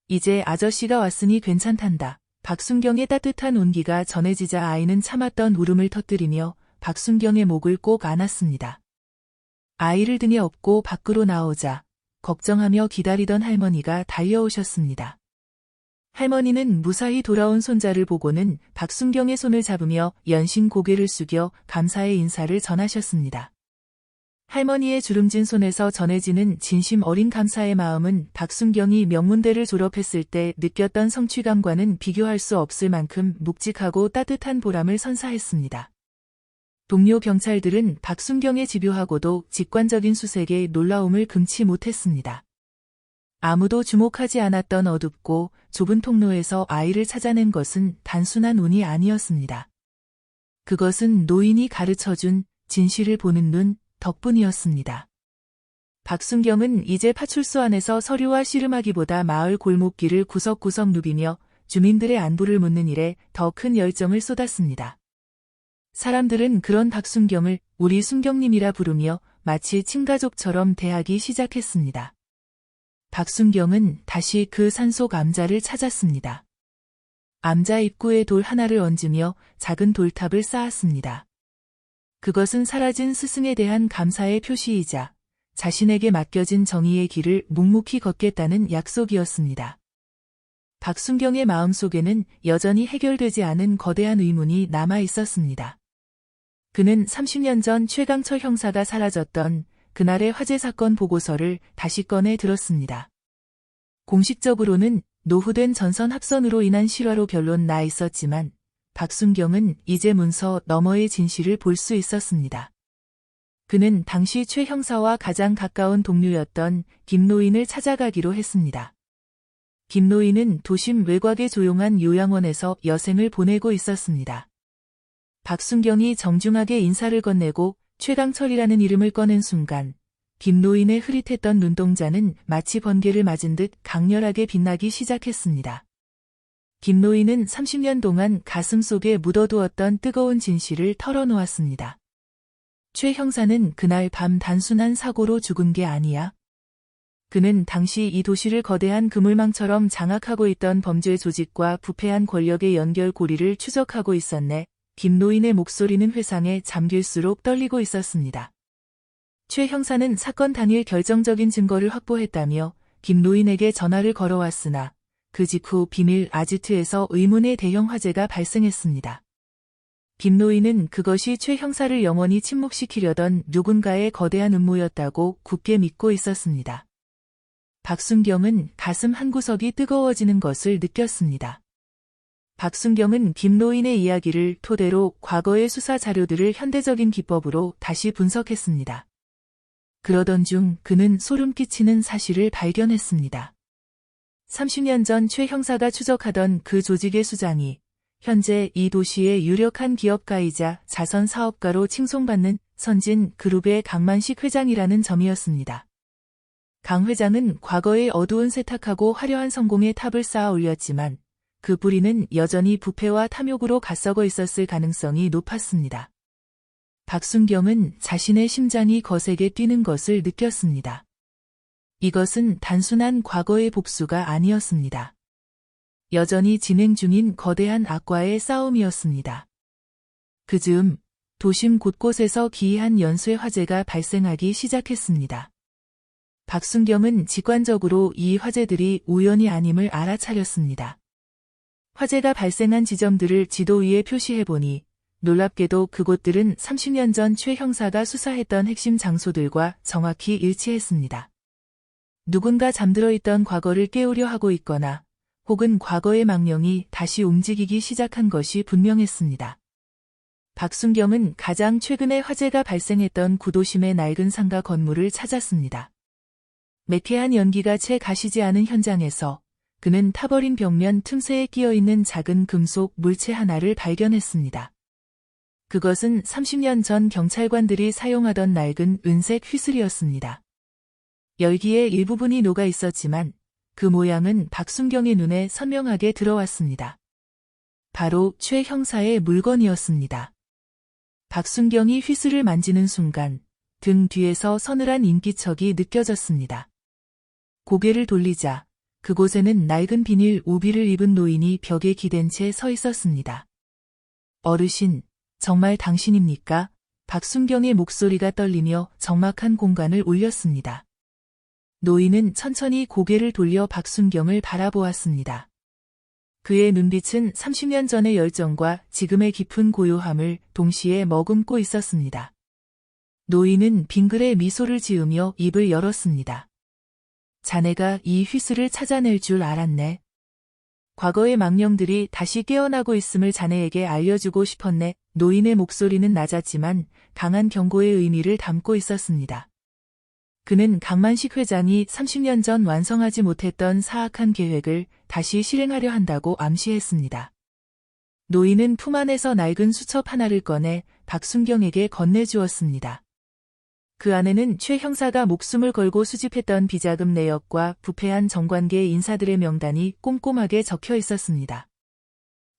이제 아저씨가 왔으니 괜찮단다. 박순경의 따뜻한 온기가 전해지자 아이는 참았던 울음을 터뜨리며 박순경의 목을 꼭 안았습니다. 아이를 등에 업고 밖으로 나오자 걱정하며 기다리던 할머니가 달려오셨습니다. 할머니는 무사히 돌아온 손자를 보고는 박순경의 손을 잡으며 연신 고개를 숙여 감사의 인사를 전하셨습니다. 할머니의 주름진 손에서 전해지는 진심 어린 감사의 마음은 박순경이 명문대를 졸업했을 때 느꼈던 성취감과는 비교할 수 없을 만큼 묵직하고 따뜻한 보람을 선사했습니다. 동료 경찰들은 박순경의 집요하고도 직관적인 수색에 놀라움을 금치 못했습니다. 아무도 주목하지 않았던 어둡고 좁은 통로에서 아이를 찾아낸 것은 단순한 운이 아니었습니다. 그것은 노인이 가르쳐준 진실을 보는 눈 덕분이었습니다. 박순경은 이제 파출소 안에서 서류와 씨름하기보다 마을 골목길을 구석구석 누비며 주민들의 안부를 묻는 일에 더 큰 열정을 쏟았습니다. 사람들은 그런 박순경을 우리 순경님이라 부르며 마치 친가족처럼 대하기 시작했습니다. 박순경은 다시 그 산속 암자를 찾았습니다. 암자 입구에 돌 하나를 얹으며 작은 돌탑을 쌓았습니다. 그것은 사라진 스승에 대한 감사의 표시이자 자신에게 맡겨진 정의의 길을 묵묵히 걷겠다는 약속이었습니다. 박순경의 마음속에는 여전히 해결되지 않은 거대한 의문이 남아 있었습니다. 그는 30년 전 최강철 형사가 사라졌던 그날의 화재 사건 보고서를 다시 꺼내 들었습니다. 공식적으로는 노후된 전선 합선으로 인한 실화로 결론 나 있었지만 박순경은 이제 문서 너머의 진실을 볼 수 있었습니다. 그는 당시 최 형사와 가장 가까운 동료였던 김노인을 찾아가기로 했습니다. 김노인은 도심 외곽의 조용한 요양원에서 여생을 보내고 있었습니다. 박순경이 정중하게 인사를 건네고 최강철이라는 이름을 꺼낸 순간 김노인의 흐릿했던 눈동자는 마치 번개를 맞은 듯 강렬하게 빛나기 시작했습니다. 김노인은 30년 동안 가슴 속에 묻어두었던 뜨거운 진실을 털어놓았습니다. 최 형사는 그날 밤 단순한 사고로 죽은 게 아니야. 그는 당시 이 도시를 거대한 그물망처럼 장악하고 있던 범죄 조직과 부패한 권력의 연결고리를 추적하고 있었네. 김노인의 목소리는 회상에 잠길수록 떨리고 있었습니다. 최 형사는 사건 당일 결정적인 증거를 확보했다며 김노인에게 전화를 걸어왔으나 그 직후 비밀 아지트에서 의문의 대형 화재가 발생했습니다. 김노인은 그것이 최 형사를 영원히 침묵시키려던 누군가의 거대한 음모였다고 굳게 믿고 있었습니다. 박순경은 가슴 한구석이 뜨거워지는 것을 느꼈습니다. 박순경은 김노인의 이야기를 토대로 과거의 수사 자료들을 현대적인 기법으로 다시 분석했습니다. 그러던 중 그는 소름 끼치는 사실을 발견했습니다. 30년 전 최 형사가 추적하던 그 조직의 수장이 현재 이 도시의 유력한 기업가이자 자선 사업가로 칭송받는 선진 그룹의 강만식 회장이라는 점이었습니다. 강 회장은 과거의 어두운 세탁하고 화려한 성공의 탑을 쌓아 올렸지만 그 뿌리는 여전히 부패와 탐욕으로 갓썩어 있었을 가능성이 높았습니다. 박순경은 자신의 심장이 거세게 뛰는 것을 느꼈습니다. 이것은 단순한 과거의 복수가 아니었습니다. 여전히 진행 중인 거대한 악과의 싸움이었습니다. 그 즈음 도심 곳곳에서 기이한 연쇄 화재가 발생하기 시작했습니다. 박순경은 직관적으로 이 화재들이 우연이 아님을 알아차렸습니다. 화재가 발생한 지점들을 지도 위에 표시해보니 놀랍게도 그곳들은 30년 전 최 형사가 수사했던 핵심 장소들과 정확히 일치했습니다. 누군가 잠들어 있던 과거를 깨우려 하고 있거나 혹은 과거의 망령이 다시 움직이기 시작한 것이 분명했습니다. 박순경은 가장 최근에 화재가 발생했던 구도심의 낡은 상가 건물을 찾았습니다. 매캐한 연기가 채 가시지 않은 현장에서 그는 타버린 벽면 틈새에 끼어있는 작은 금속 물체 하나를 발견했습니다. 그것은 30년 전 경찰관들이 사용하던 낡은 은색 휘슬이었습니다. 열기의 일부분이 녹아 있었지만 그 모양은 박순경의 눈에 선명하게 들어왔습니다. 바로 최 형사의 물건이었습니다. 박순경이 휘슬을 만지는 순간 등 뒤에서 서늘한 인기척이 느껴졌습니다. 고개를 돌리자 그곳에는 낡은 비닐 우비를 입은 노인이 벽에 기댄 채 서 있었습니다. 어르신, 정말 당신입니까? 박순경의 목소리가 떨리며 적막한 공간을 울렸습니다. 노인은 천천히 고개를 돌려 박순경을 바라보았습니다. 그의 눈빛은 30년 전의 열정과 지금의 깊은 고요함을 동시에 머금고 있었습니다. 노인은 빙그레 미소를 지으며 입을 열었습니다. 자네가 이 휘슬을 찾아낼 줄 알았네. 과거의 망령들이 다시 깨어나고 있음을 자네에게 알려주고 싶었네. 노인의 목소리는 낮았지만 강한 경고의 의미를 담고 있었습니다. 그는 강만식 회장이 30년 전 완성하지 못했던 사악한 계획을 다시 실행하려 한다고 암시했습니다. 노인은 품 안에서 낡은 수첩 하나를 꺼내 박순경에게 건네주었습니다. 그 안에는 최 형사가 목숨을 걸고 수집했던 비자금 내역과 부패한 정관계 인사들의 명단이 꼼꼼하게 적혀 있었습니다.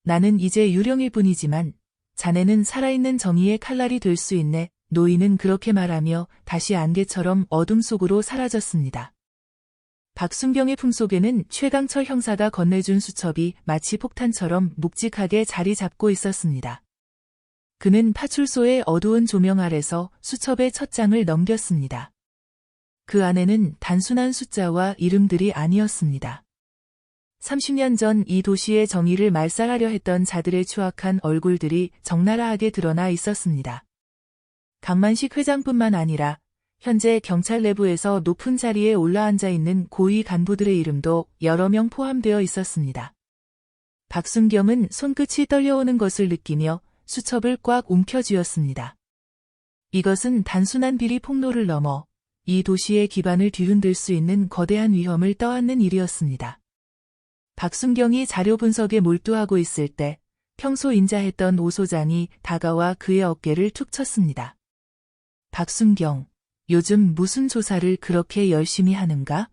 나는 이제 유령일 뿐이지만 자네는 살아있는 정의의 칼날이 될 수 있네. 노인은 그렇게 말하며 다시 안개처럼 어둠 속으로 사라졌습니다. 박순경의 품속에는 최강철 형사가 건네준 수첩이 마치 폭탄처럼 묵직하게 자리 잡고 있었습니다. 그는 파출소의 어두운 조명 아래서 수첩의 첫 장을 넘겼습니다. 그 안에는 단순한 숫자와 이름들이 아니었습니다. 30년 전 이 도시의 정의를 말살하려 했던 자들의 추악한 얼굴들이 적나라하게 드러나 있었습니다. 강만식 회장뿐만 아니라 현재 경찰 내부에서 높은 자리에 올라앉아 있는 고위 간부들의 이름도 여러 명 포함되어 있었습니다. 박순경은 손끝이 떨려오는 것을 느끼며 수첩을 꽉 움켜쥐었습니다. 이것은 단순한 비리 폭로를 넘어 이 도시의 기반을 뒤흔들 수 있는 거대한 위험을 떠안는 일이었습니다. 박순경이 자료 분석에 몰두하고 있을 때 평소 인자했던 오 소장이 다가와 그의 어깨를 툭 쳤습니다. 박순경, 요즘 무슨 조사를 그렇게 열심히 하는가?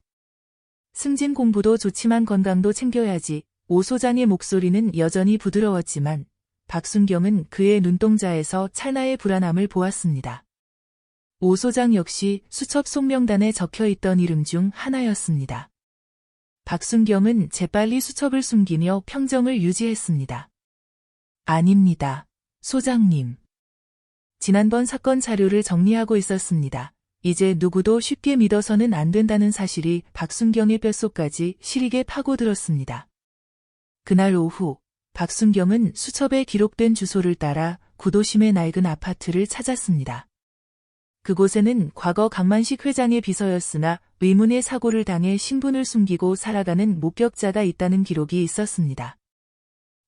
승진 공부도 좋지만 건강도 챙겨야지. 오 소장의 목소리는 여전히 부드러웠지만 박순경은 그의 눈동자에서 찰나의 불안함을 보았습니다. 오 소장 역시 수첩 속명단에 적혀있던 이름 중 하나였습니다. 박순경은 재빨리 수첩을 숨기며 평정을 유지했습니다. 아닙니다, 소장님. 지난번 사건 자료를 정리하고 있었습니다. 이제 누구도 쉽게 믿어서는 안 된다는 사실이 박순경의 뼛속까지 시리게 파고들었습니다. 그날 오후 박순경은 수첩에 기록된 주소를 따라 구도심의 낡은 아파트를 찾았습니다. 그곳에는 과거 강만식 회장의 비서였으나 의문의 사고를 당해 신분을 숨기고 살아가는 목격자가 있다는 기록이 있었습니다.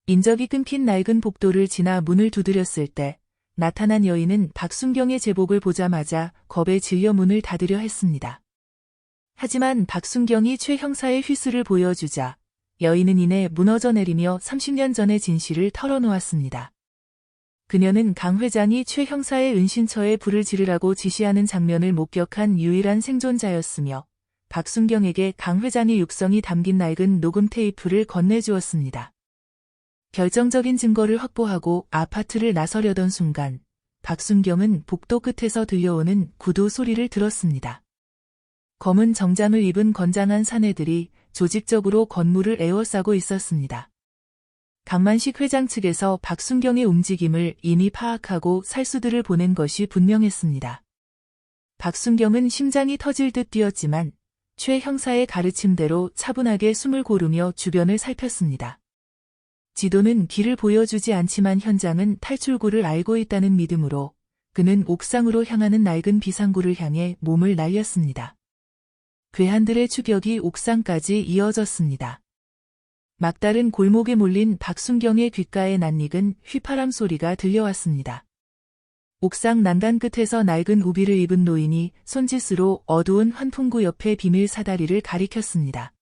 인적이 끊긴 낡은 복도를 지나 문을 두드렸을 때 나타난 여인은 박순경의 제복을 보자마자 겁에 질려 문을 닫으려 했습니다. 하지만 박순경이 최 형사의 휘슬을 보여주자 여인은 이내 무너져 내리며 30년 전의 진실을 털어놓았습니다. 그녀는 강 회장이 최 형사의 은신처에 불을 지르라고 지시하는 장면을 목격한 유일한 생존자였으며 박순경에게 강 회장의 육성이 담긴 낡은 녹음 테이프를 건네주었습니다. 결정적인 증거를 확보하고 아파트를 나서려던 순간 박순경은 복도 끝에서 들려오는 구두 소리를 들었습니다. 검은 정장을 입은 건장한 사내들이 조직적으로 건물을 에워싸고 있었습니다. 강만식 회장 측에서 박순경의 움직임을 이미 파악하고 살수들을 보낸 것이 분명했습니다. 박순경은 심장이 터질 듯 뛰었지만 최 형사의 가르침대로 차분하게 숨을 고르며 주변을 살폈습니다. 지도는 길을 보여주지 않지만 현장은 탈출구를 알고 있다는 믿음으로 그는 옥상으로 향하는 낡은 비상구를 향해 몸을 날렸습니다. 괴한들의 추격이 옥상까지 이어졌습니다. 막다른 골목에 몰린 박순경의 귓가에 낯익은 휘파람 소리가 들려왔습니다. 옥상 난간 끝에서 낡은 우비를 입은 노인이 손짓으로 어두운 환풍구 옆에 비밀 사다리를 가리켰습니다.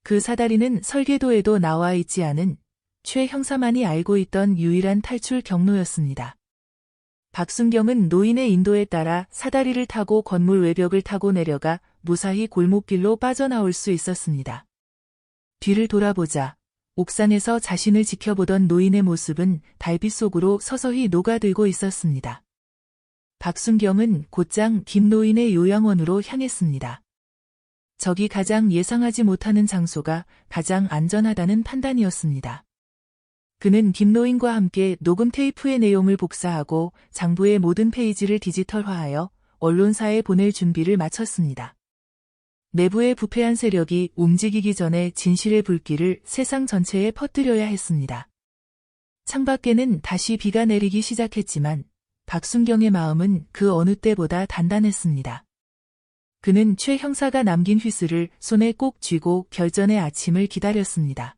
그 사다리는 설계도에도 나와 있지 않은 최 형사만이 알고 있던 유일한 탈출 경로였습니다. 박순경은 노인의 인도에 따라 사다리를 타고 건물 외벽을 타고 내려가 무사히 골목길로 빠져나올 수 있었습니다. 뒤를 돌아보자 옥상에서 자신을 지켜보던 노인의 모습은 달빛 속으로 서서히 녹아들고 있었습니다. 박순경은 곧장 김노인의 요양원으로 향했습니다. 저기 가장 예상하지 못하는 장소가 가장 안전하다는 판단이었습니다. 그는 김노인과 함께 녹음 테이프의 내용을 복사하고 장부의 모든 페이지를 디지털화하여 언론사에 보낼 준비를 마쳤습니다. 내부의 부패한 세력이 움직이기 전에 진실의 불길을 세상 전체에 퍼뜨려야 했습니다. 창밖에는 다시 비가 내리기 시작했지만 박순경의 마음은 그 어느 때보다 단단했습니다. 그는 최 형사가 남긴 휘슬을 손에 꼭 쥐고 결전의 아침을 기다렸습니다.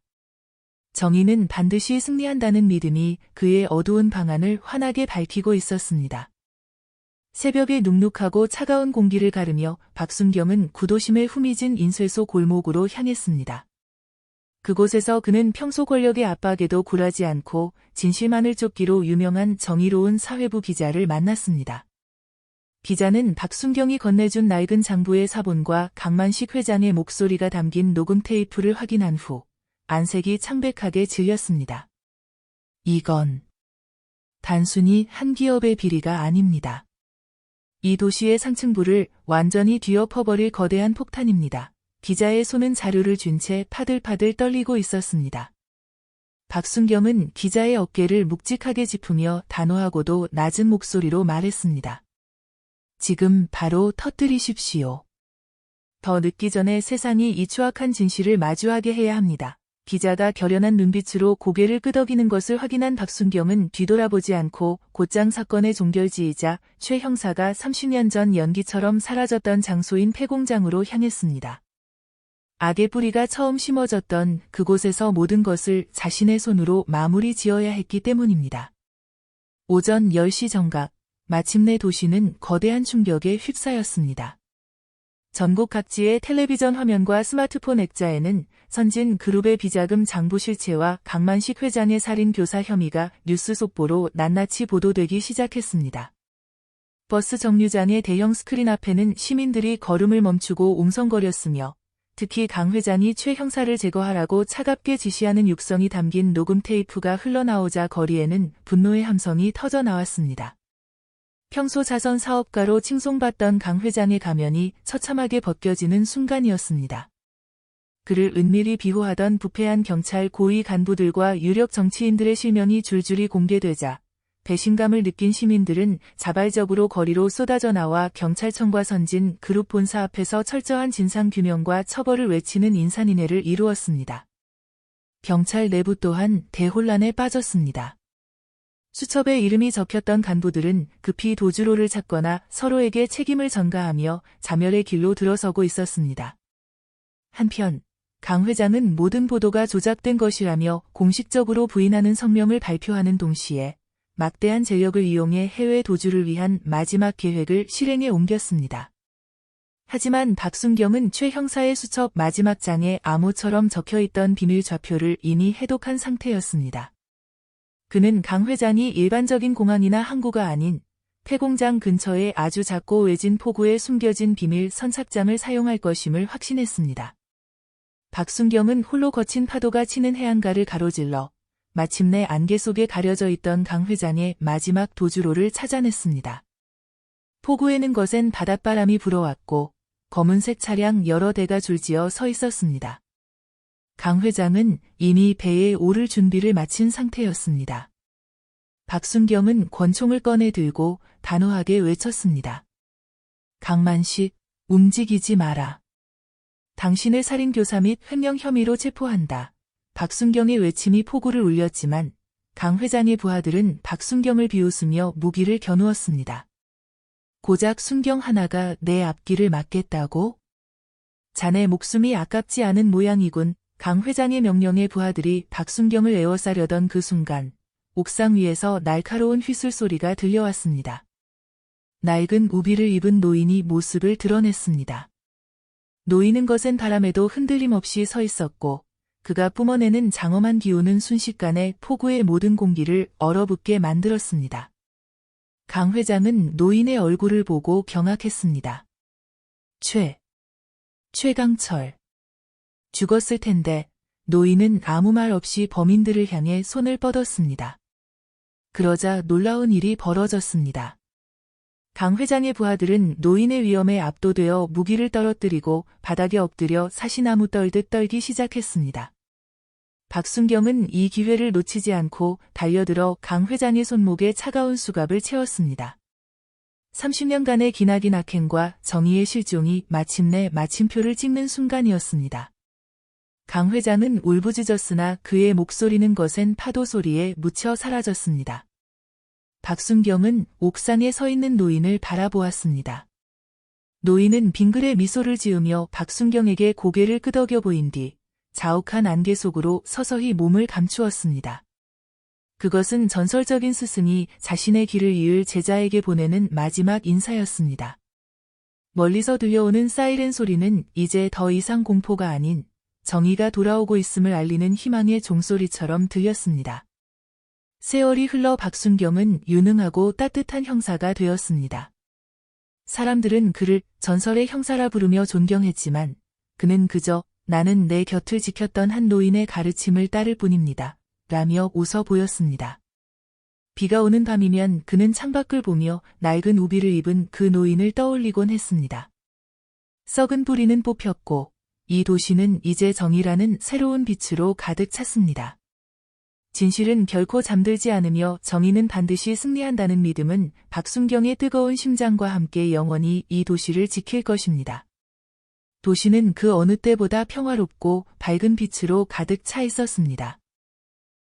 정의는 반드시 승리한다는 믿음이 그의 어두운 방안을 환하게 밝히고 있었습니다. 새벽의 눅눅하고 차가운 공기를 가르며 박순경은 구도심에 후미진 인쇄소 골목으로 향했습니다. 그곳에서 그는 평소 권력의 압박에도 굴하지 않고 진실만을 쫓기로 유명한 정의로운 사회부 기자를 만났습니다. 기자는 박순경이 건네준 낡은 장부의 사본과 강만식 회장의 목소리가 담긴 녹음 테이프를 확인한 후 안색이 창백하게 질렸습니다. 이건 단순히 한 기업의 비리가 아닙니다. 이 도시의 상층부를 완전히 뒤엎어버릴 거대한 폭탄입니다. 기자의 손은 자료를 쥔 채 파들파들 떨리고 있었습니다. 박순경은 기자의 어깨를 묵직하게 짚으며 단호하고도 낮은 목소리로 말했습니다. 지금 바로 터뜨리십시오. 더 늦기 전에 세상이 이 추악한 진실을 마주하게 해야 합니다. 기자가 결연한 눈빛으로 고개를 끄덕이는 것을 확인한 박순경은 뒤돌아보지 않고 곧장 사건의 종결지이자 최 형사가 30년 전 연기처럼 사라졌던 장소인 폐공장으로 향했습니다. 악의 뿌리가 처음 심어졌던 그곳에서 모든 것을 자신의 손으로 마무리 지어야 했기 때문입니다. 오전 10시 정각, 마침내 도시는 거대한 충격에 휩싸였습니다. 전국 각지의 텔레비전 화면과 스마트폰 액자에는 선진 그룹의 비자금 장부 실체와 강만식 회장의 살인 교사 혐의가 뉴스 속보로 낱낱이 보도되기 시작했습니다. 버스 정류장의 대형 스크린 앞에는 시민들이 걸음을 멈추고 웅성거렸으며 특히 강 회장이 최 형사를 제거하라고 차갑게 지시하는 육성이 담긴 녹음 테이프가 흘러나오자 거리에는 분노의 함성이 터져나왔습니다. 평소 자선 사업가로 칭송받던 강 회장의 가면이 처참하게 벗겨지는 순간이었습니다. 그를 은밀히 비호하던 부패한 경찰 고위 간부들과 유력 정치인들의 실명이 줄줄이 공개되자 배신감을 느낀 시민들은 자발적으로 거리로 쏟아져 나와 경찰청과 선진 그룹 본사 앞에서 철저한 진상규명과 처벌을 외치는 인산인해를 이루었습니다. 경찰 내부 또한 대혼란에 빠졌습니다. 수첩에 이름이 적혔던 간부들은 급히 도주로를 찾거나 서로에게 책임을 전가하며 자멸의 길로 들어서고 있었습니다. 한편 강 회장은 모든 보도가 조작된 것이라며 공식적으로 부인하는 성명을 발표하는 동시에 막대한 재력을 이용해 해외 도주를 위한 마지막 계획을 실행에 옮겼습니다. 하지만 박순경은 최 형사의 수첩 마지막 장에 암호처럼 적혀있던 비밀 좌표를 이미 해독한 상태였습니다. 그는 강 회장이 일반적인 공항이나 항구가 아닌 폐공장 근처의 아주 작고 외진 포구에 숨겨진 비밀 선착장을 사용할 것임을 확신했습니다. 박순경은 홀로 거친 파도가 치는 해안가를 가로질러 마침내 안개 속에 가려져 있던 강 회장의 마지막 도주로를 찾아냈습니다. 포구에는 거센 바닷바람이 불어왔고 검은색 차량 여러 대가 줄지어 서 있었습니다. 강 회장은 이미 배에 오를 준비를 마친 상태였습니다. 박순경은 권총을 꺼내 들고 단호하게 외쳤습니다. 강만식, 움직이지 마라. 당신을 살인교사 및 횡령 혐의로 체포한다. 박순경의 외침이 포구를 울렸지만 강 회장의 부하들은 박순경을 비웃으며 무기를 겨누었습니다. 고작 순경 하나가 내 앞길을 막겠다고? 자네 목숨이 아깝지 않은 모양이군. 강 회장의 명령에 부하들이 박순경을 에워싸려던 그 순간 옥상 위에서 날카로운 휘슬 소리가 들려왔습니다. 낡은 우비를 입은 노인이 모습을 드러냈습니다. 노인은 거센 바람에도 흔들림 없이 서 있었고 그가 뿜어내는 장엄한 기운은 순식간에 포구의 모든 공기를 얼어붙게 만들었습니다. 강 회장은 노인의 얼굴을 보고 경악했습니다. 최강철. 죽었을 텐데. 노인은 아무 말 없이 범인들을 향해 손을 뻗었습니다. 그러자 놀라운 일이 벌어졌습니다. 강 회장의 부하들은 노인의 위험에 압도되어 무기를 떨어뜨리고 바닥에 엎드려 사시나무 떨듯 떨기 시작했습니다. 박순경은 이 기회를 놓치지 않고 달려들어 강 회장의 손목에 차가운 수갑을 채웠습니다. 30년간의 기나긴 악행과 정의의 실종이 마침내 마침표를 찍는 순간이었습니다. 강 회장은 울부짖었으나 그의 목소리는 거센 파도 소리에 묻혀 사라졌습니다. 박순경은 옥상에 서 있는 노인을 바라보았습니다. 노인은 빙그레 미소를 지으며 박순경에게 고개를 끄덕여 보인 뒤 자욱한 안개 속으로 서서히 몸을 감추었습니다. 그것은 전설적인 스승이 자신의 길을 이을 제자에게 보내는 마지막 인사였습니다. 멀리서 들려오는 사이렌 소리는 이제 더 이상 공포가 아닌 정의가 돌아오고 있음을 알리는 희망의 종소리처럼 들렸습니다. 세월이 흘러 박순경은 유능하고 따뜻한 형사가 되었습니다. 사람들은 그를 전설의 형사라 부르며 존경했지만 그는 그저 나는 내 곁을 지켰던 한 노인의 가르침을 따를 뿐입니다. 라며 웃어 보였습니다. 비가 오는 밤이면 그는 창밖을 보며 낡은 우비를 입은 그 노인을 떠올리곤 했습니다. 썩은 뿌리는 뽑혔고 이 도시는 이제 정의라는 새로운 빛으로 가득 찼습니다. 진실은 결코 잠들지 않으며 정의는 반드시 승리한다는 믿음은 박순경의 뜨거운 심장과 함께 영원히 이 도시를 지킬 것입니다. 도시는 그 어느 때보다 평화롭고 밝은 빛으로 가득 차 있었습니다.